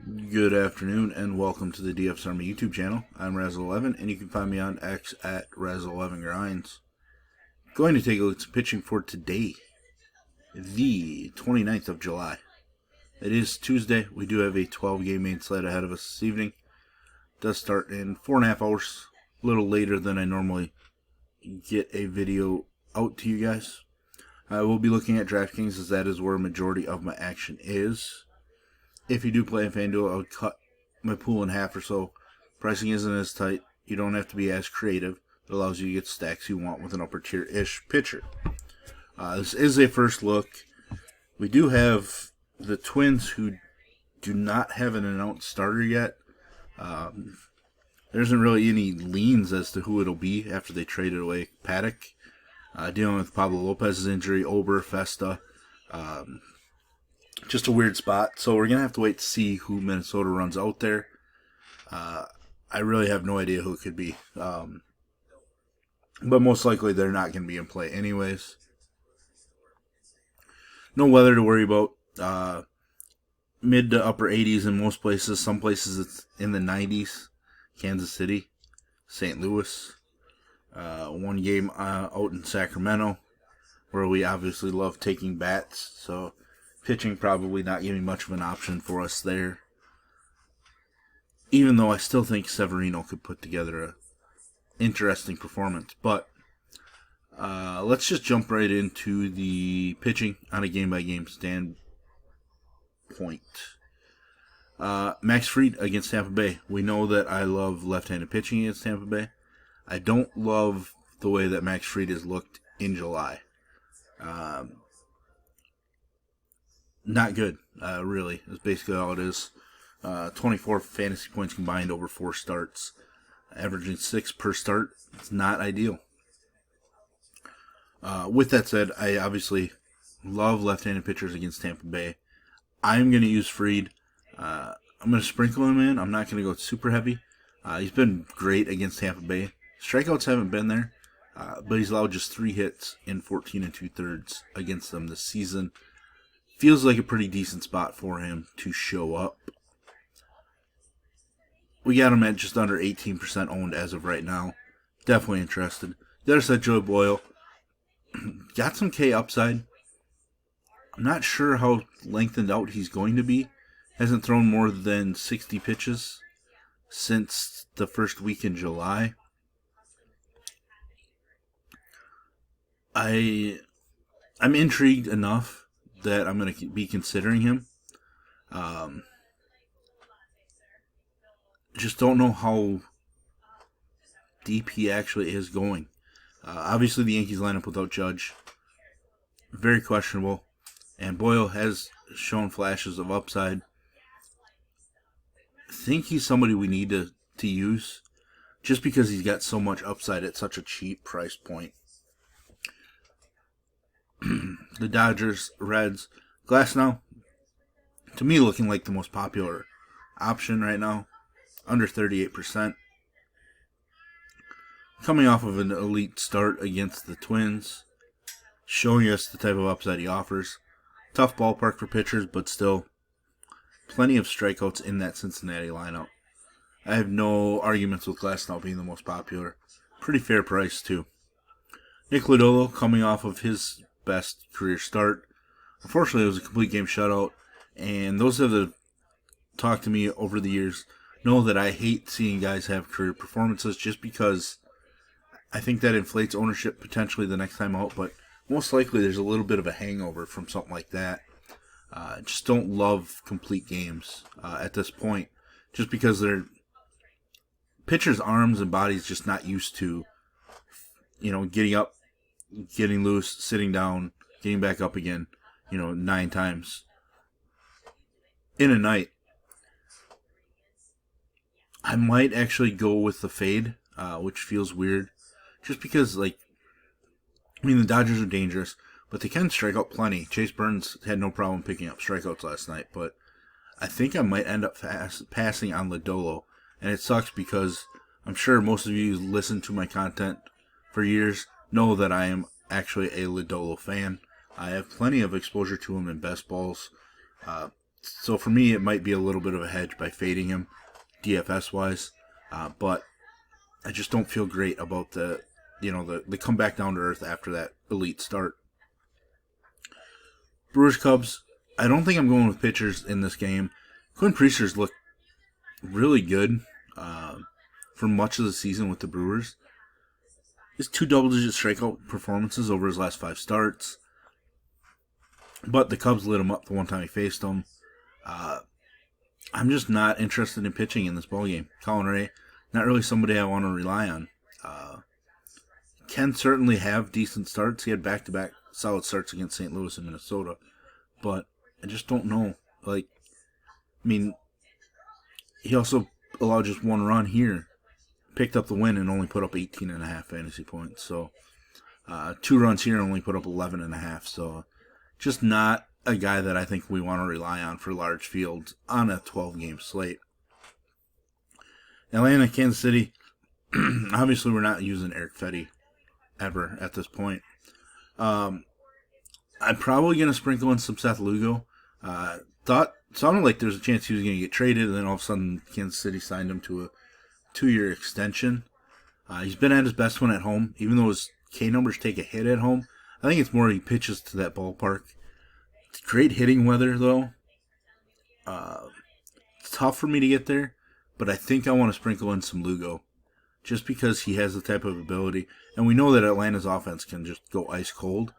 Good afternoon and welcome to the DFS Army YouTube channel. I'm Razzle11 and you can find me on X at Razzle11Grinds. Going to take a look at some pitching for today, the 29th of July. It is Tuesday. We do have a 12-game main slate ahead of us this evening. It does start in 4.5 hours, a little later than I normally get a video out to you guys. I will be looking at DraftKings as that is where a majority of my action is. If you do play in FanDuel, I would cut my pool in half or so. Pricing isn't as tight. You don't have to be as creative. It allows you to get stacks you want with an upper tier-ish pitcher. This is a first look. We do have the Twins who do not have an announced starter yet. There isn't really any leans as to who it'll be after they traded away Paddock. Dealing with Pablo Lopez's injury, Ober, Festa. Just a weird spot, so we're going to have to wait to see who Minnesota runs out there. I really have no idea who it could be. But most likely they're not going to be in play anyways. No weather to worry about. Mid to upper 80s in most places. Some places it's in the 90s. Kansas City, St. Louis. One game out in Sacramento, where we obviously love taking bats, so pitching probably not giving much of an option for us there. Even though I still think Severino could put together an interesting performance. But let's just jump right into the pitching on a game-by-game standpoint. Max Fried against Tampa Bay. We know that I love left-handed pitching against Tampa Bay. I don't love the way that Max Fried has looked in July. Not good, really, is basically all it is. 24 fantasy points combined over 4 starts. Averaging 6 per start. It's not ideal. With that said, I obviously love left-handed pitchers against Tampa Bay. I'm going to use Fried. I'm going to sprinkle him in. I'm not going to go super heavy. He's been great against Tampa Bay. Strikeouts haven't been there, but he's allowed just 3 hits in 14 2/3 against them this season. Feels like a pretty decent spot for him to show up. We got him at just under 18% owned as of right now. Definitely interested. The other side, Joey Boyle. Got some K upside. I'm not sure how lengthened out he's going to be. Hasn't thrown more than 60 pitches since the first week in July. I'm intrigued enough that I'm going to be considering him. Just don't know how deep he actually is going. Obviously, the Yankees lineup without Judge, very questionable. And Boyle has shown flashes of upside. I think he's somebody we need to use just because he's got so much upside at such a cheap price point. The Dodgers, Reds, Glasnow, to me looking like the most popular option right now, under 38%. Coming off of an elite start against the Twins, showing us the type of upside he offers. Tough ballpark for pitchers, but still plenty of strikeouts in that Cincinnati lineup. I have no arguments with Glasnow being the most popular. Pretty fair price, too. Nick Lodolo coming off of his best career start. Unfortunately, it was a complete game shutout, and those that have talked to me over the years know that I hate seeing guys have career performances just because I think that inflates ownership potentially the next time out, but most likely there's a little bit of a hangover from something like that. Just don't love complete games at this point, just because they're pitchers' arms and bodies just not used to, getting up, getting loose, sitting down, getting back up again, 9 times in a night. I might actually go with the fade, which feels weird, just because, the Dodgers are dangerous, but they can strike out plenty. Chase Burns had no problem picking up strikeouts last night, but I think I might end up passing on Lodolo, and it sucks because I'm sure most of you who listen to my content for years know that I am actually a Lodolo fan. I have plenty of exposure to him in best balls. So for me, it might be a little bit of a hedge by fading him DFS-wise. But I just don't feel great about the come back down to earth after that elite start. Brewers Cubs. I don't think I'm going with pitchers in this game. Quinn Priester's looked really good for much of the season with the Brewers. His 2 double-digit strikeout performances over his last 5 starts. But the Cubs lit him up the one time he faced them. I'm just not interested in pitching in this ballgame. Colin Ray, not really somebody I want to rely on. Can certainly have decent starts. He had back-to-back solid starts against St. Louis and Minnesota. But I just don't know. He also allowed just 1 run here. Picked up the win and only put up 18.5 fantasy points. So 2 runs here and only put up 11.5. So just not a guy that I think we want to rely on for large fields on a 12-game slate. Atlanta, Kansas City. Obviously, we're not using Eric Fetty ever at this point. I'm probably going to sprinkle in some Seth Lugo. Sounded like there was a chance he was going to get traded, and then all of a sudden Kansas City signed him to a 2-year extension. He's been at his best when at home, even though his K numbers take a hit at home. I think it's more he pitches to that ballpark. It's great hitting weather, though. It's tough for me to get there, but I think I want to sprinkle in some Lugo, just because he has the type of ability. And we know that Atlanta's offense can just go ice cold.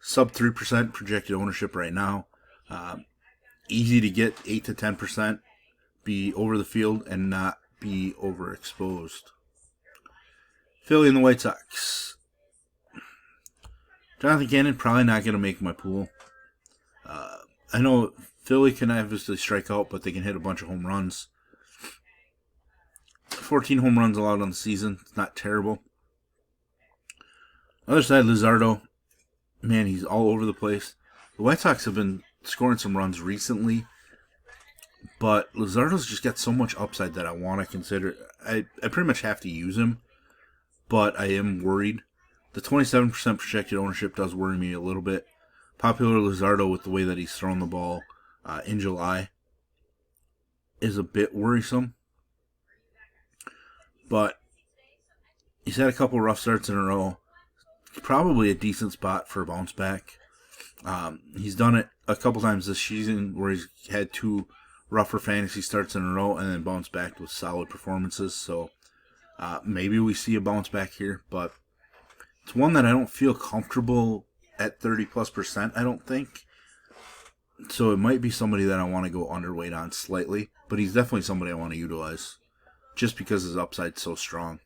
Sub 3% projected ownership right now. Easy to get 8 to 10%, be over the field, and not be overexposed. Philly and the White Sox. Jonathan Cannon probably not going to make my pool. I know Philly can obviously strike out, but they can hit a bunch of home runs. 14 home runs allowed on the season. It's not terrible. Other side, Luzardo. Man, he's all over the place. The White Sox have been scoring some runs recently, but Luzardo's just got so much upside that I want to consider. I pretty much have to use him, but I am worried. The 27% projected ownership does worry me a little bit. Popular Luzardo, with the way that he's thrown the ball in July, is a bit worrisome. But he's had a couple rough starts in a row. Probably a decent spot for a bounce back. He's done it a couple times this season where he's had 2 rougher fantasy starts in a row and then bounced back with solid performances. So maybe we see a bounce back here, but it's one that I don't feel comfortable at 30+%, I don't think. So it might be somebody that I want to go underweight on slightly, but he's definitely somebody I want to utilize just because his upside's so strong.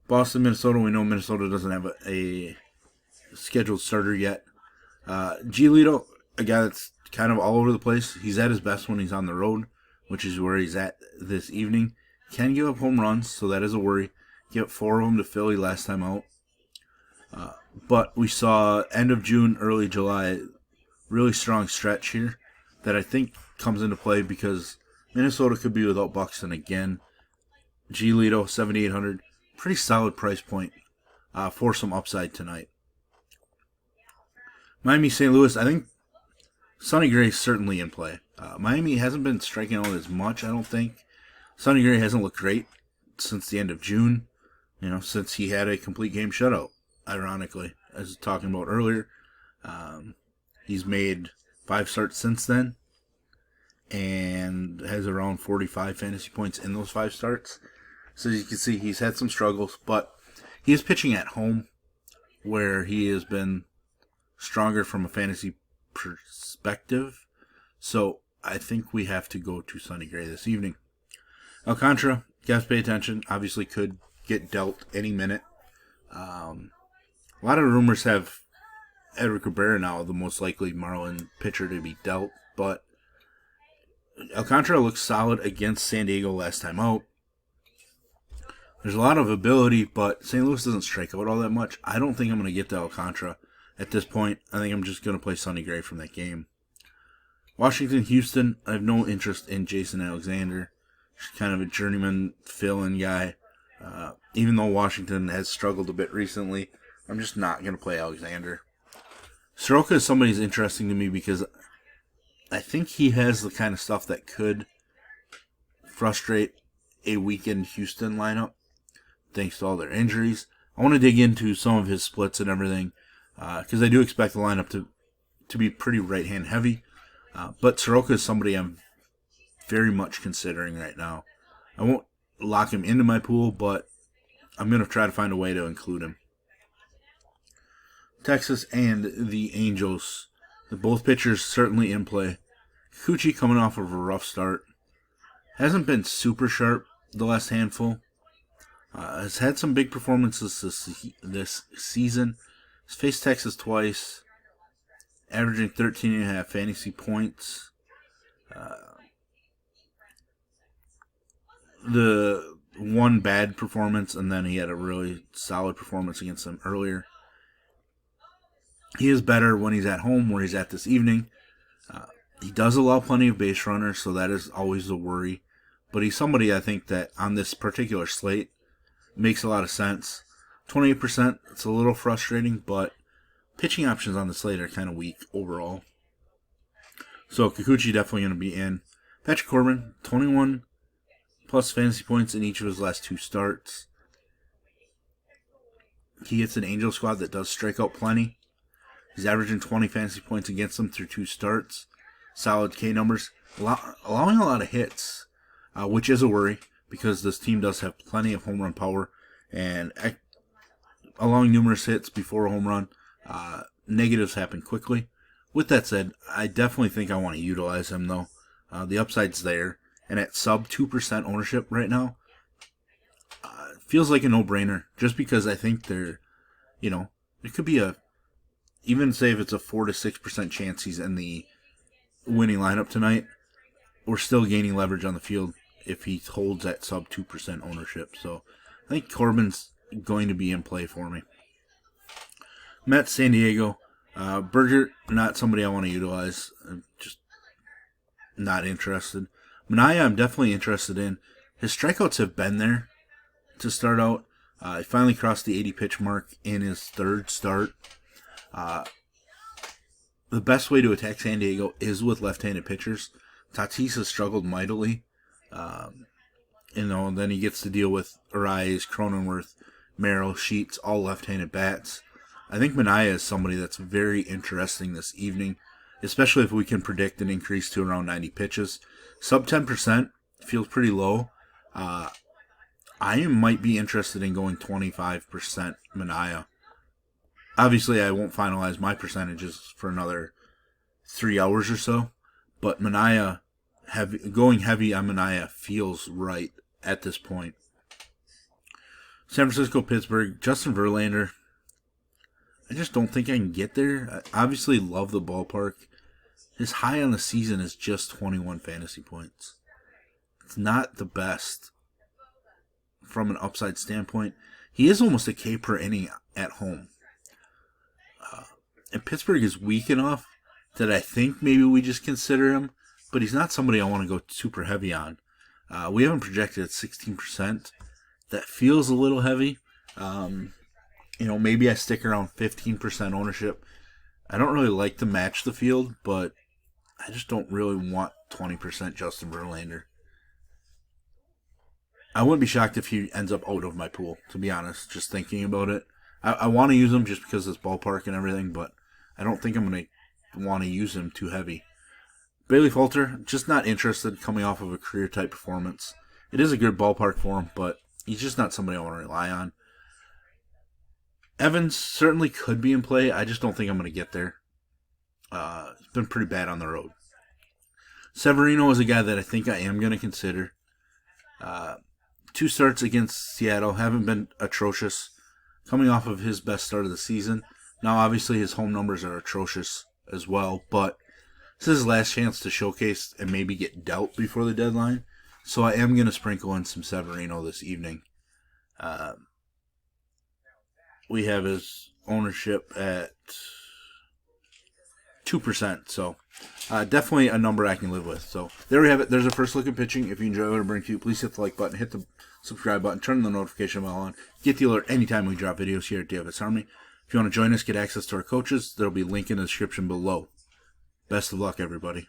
Boston, Minnesota. We know Minnesota doesn't have a scheduled starter yet. Giolito, a guy that's kind of all over the place. He's at his best when he's on the road, which is where he's at this evening. Can give up home runs, so that is a worry. Give up 4 of them to Philly last time out. But we saw end of June, early July, really strong stretch here that I think comes into play because Minnesota could be without Buxton again. Giolito, 7,800. Pretty solid price point for some upside tonight. Miami, St. Louis, I think Sonny Gray's certainly in play. Miami hasn't been striking out as much, I don't think. Sonny Gray hasn't looked great since the end of June, since he had a complete game shutout, ironically, as I was talking about earlier. He's made 5 starts since then and has around 45 fantasy points in those 5 starts. So as you can see, he's had some struggles, but he is pitching at home where he has been stronger from a fantasy perspective. So I think we have to go to Sonny Gray this evening. Alcantara, you guys pay attention. Obviously could get dealt any minute. A lot of rumors have Edward Cabrera now the most likely Marlin pitcher to be dealt, but Alcantara looks solid against San Diego last time out. There's a lot of ability, but St. Louis doesn't strike out all that much. I don't think I'm going to get to Alcantara at this point. I think I'm just going to play Sonny Gray from that game. Washington, Houston, I have no interest in Jason Alexander. He's kind of a journeyman fill-in guy. Even though Washington has struggled a bit recently, I'm just not going to play Alexander. Soroka is somebody who's interesting to me because I think he has the kind of stuff that could frustrate a weakened Houston lineup, thanks to all their injuries. I want to dig into some of his splits and everything, because I do expect the lineup to be pretty right-hand heavy. But Soroka is somebody I'm very much considering right now. I won't lock him into my pool, but I'm going to try to find a way to include him. Texas and the Angels. Both pitchers certainly in play. Kikuchi coming off of a rough start. Hasn't been super sharp the last handful. Has had some big performances this season. Has faced Texas twice. Averaging 13.5 fantasy points. The one bad performance, and then he had a really solid performance against them earlier. He is better when he's at home, where he's at this evening. He does allow plenty of base runners, so that is always a worry. But he's somebody I think that on this particular slate makes a lot of sense. 28%, it's a little frustrating, but pitching options on the slate are kind of weak overall. So Kikuchi definitely going to be in. Patrick Corbin, 21 plus fantasy points in each of his last 2 starts. He gets an Angel squad that does strike out plenty. He's averaging 20 fantasy points against them through 2 starts. Solid K numbers. Allowing a lot of hits, which is a worry because this team does have plenty of home run power. And allowing numerous hits before a home run, negatives happen quickly. With that said, I definitely think I want to utilize him, though. The upside's there. And at sub 2% ownership right now, it feels like a no-brainer. Just because I think it could be even say if it's a 4 to 6% chance he's in the winning lineup tonight, we're still gaining leverage on the field if he holds that sub 2% ownership. So I think Corbin's going to be in play for me. Mets, San Diego. Berger, not somebody I want to utilize. I'm just not interested. Minaya, I'm definitely interested in. His strikeouts have been there to start out. He finally crossed the 80 pitch mark in his 3rd start. The best way to attack San Diego is with left-handed pitchers. Tatis has struggled mightily. Then he gets to deal with Arias, Cronenworth, Merrill, Sheets, all left-handed bats. I think Minaya is somebody that's very interesting this evening, especially if we can predict an increase to around 90 pitches. Sub 10% feels pretty low. I might be interested in going 25% Minaya. Obviously, I won't finalize my percentages for another 3 hours or so, but Minaya, going heavy on Minaya feels right at this point. San Francisco, Pittsburgh, Justin Verlander. I just don't think I can get there. I obviously love the ballpark. His high on the season is just 21 fantasy points. It's not the best from an upside standpoint. He is almost a K per inning at home. And Pittsburgh is weak enough that I think maybe we just consider him, but he's not somebody I want to go super heavy on. We haven't projected at 16%. That feels a little heavy. Maybe I stick around 15% ownership. I don't really like to match the field, but I just don't really want 20% Justin Verlander. I wouldn't be shocked if he ends up out of my pool, to be honest, just thinking about it. I want to use him just because it's ballpark and everything, but I don't think I'm going to want to use him too heavy. Bailey Falter, just not interested coming off of a career-type performance. It is a good ballpark for him, but he's just not somebody I want to rely on. Evans certainly could be in play. I just don't think I'm going to get there. He's been pretty bad on the road. Severino is a guy that I think I am going to consider. 2 starts against Seattle haven't been atrocious. Coming off of his best start of the season. Now, obviously, his home numbers are atrocious as well, but this is his last chance to showcase and maybe get dealt before the deadline. So I am going to sprinkle in some Severino this evening. We have his ownership at 2%, so definitely a number I can live with. So there we have it. There's our first look at pitching. If you enjoy what I bring to you, please hit the like button, hit the subscribe button, turn the notification bell on, get the alert anytime we drop videos here at DFS Army. If you want to join us, get access to our coaches, there'll be a link in the description below. Best of luck, everybody.